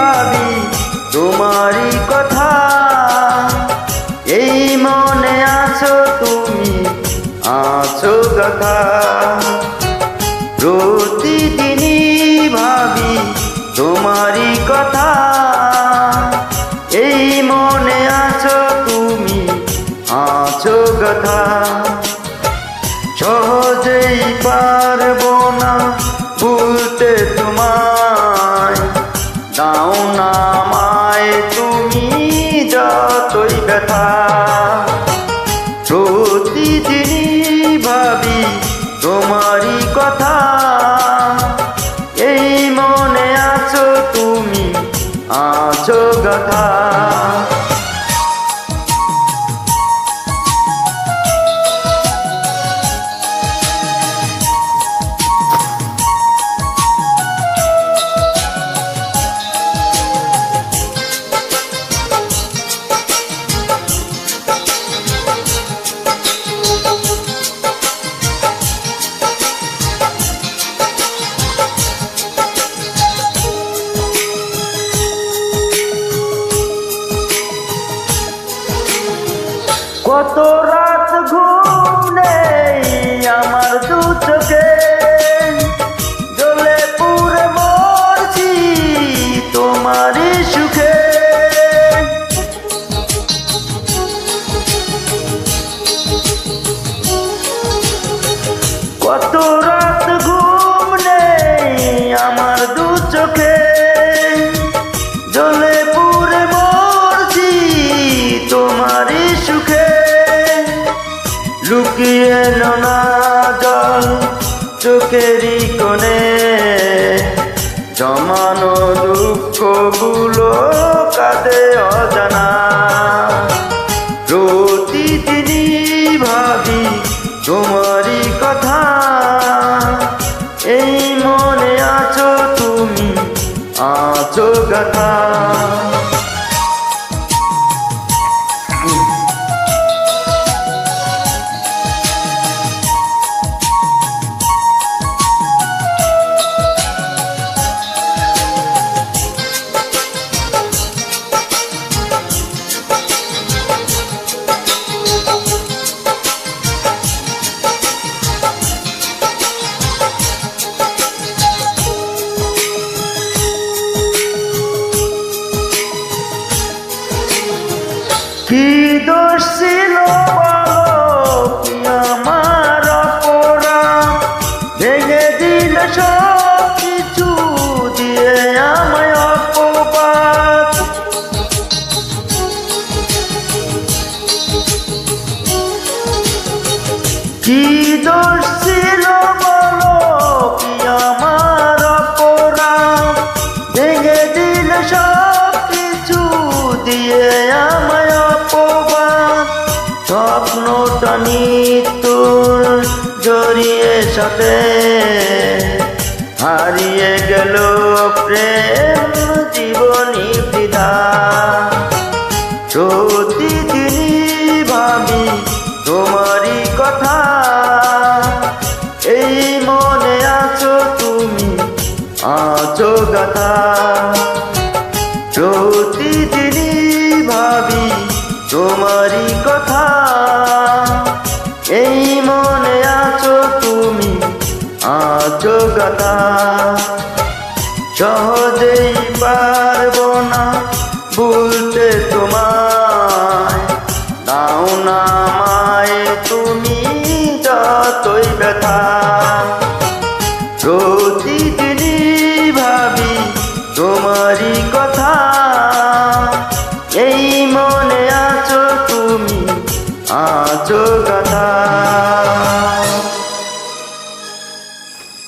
ভাবি তোমারই কথা। এই মনে আছো তুমি, আছো কথা। প্রতিদিনই ভাবি তোমারই কথা। এই মনে আছো তুমি, আছো কথা। সহজেই পারবো না ভুলতে তোমায়, দাও না আমায় তুমি যতই ব্যথা। প্রতিদিনই ভাবি তোমারই কথা। এই মনে আছো তুমি, আছো কথা। কত রাত ঘুম নেই আমার দু চোখে, জ্বলে পুড়ে মরছি তোমারই সুখে। কত রাত ঘুম নেই আমার দু চোখে, জ্বলে পুড়ে মরছি তোমারই সুখে। লুকিয়ে নোনা জল চোখেরই কোণে, জমানো দুঃখগুলো কাঁদে অজানা। প্রতিদিনই ভাবি তোমারই কথা। এই মনে আছো তুমি, আছো কথা। কি দোষ ছিল বলো, কি আমার অপরাধ, ভেঙে দিল সব কিছু দিয়ে আমায় অপবাদ। কি দোষ ছিল বলো, কি আমার অপরাধ, ভেঙে দিল সব কিছু দিয়ে আমায় অপবাদ। স্বপ্নটা মৃত্যুর জড়িয়ে সাথে, হারিয়ে গেল প্রেম জীবনী বৃথা। প্রতিদিনই ভাবি তোমারই কথা। এই মনে আছো তুমি, আছো কথা। প্রতিদিনই ভাবি তোমারই কথা। এই মনে আছো তুমি, আছো কথা। সহজেই পারবো না ভুলতে তোমার,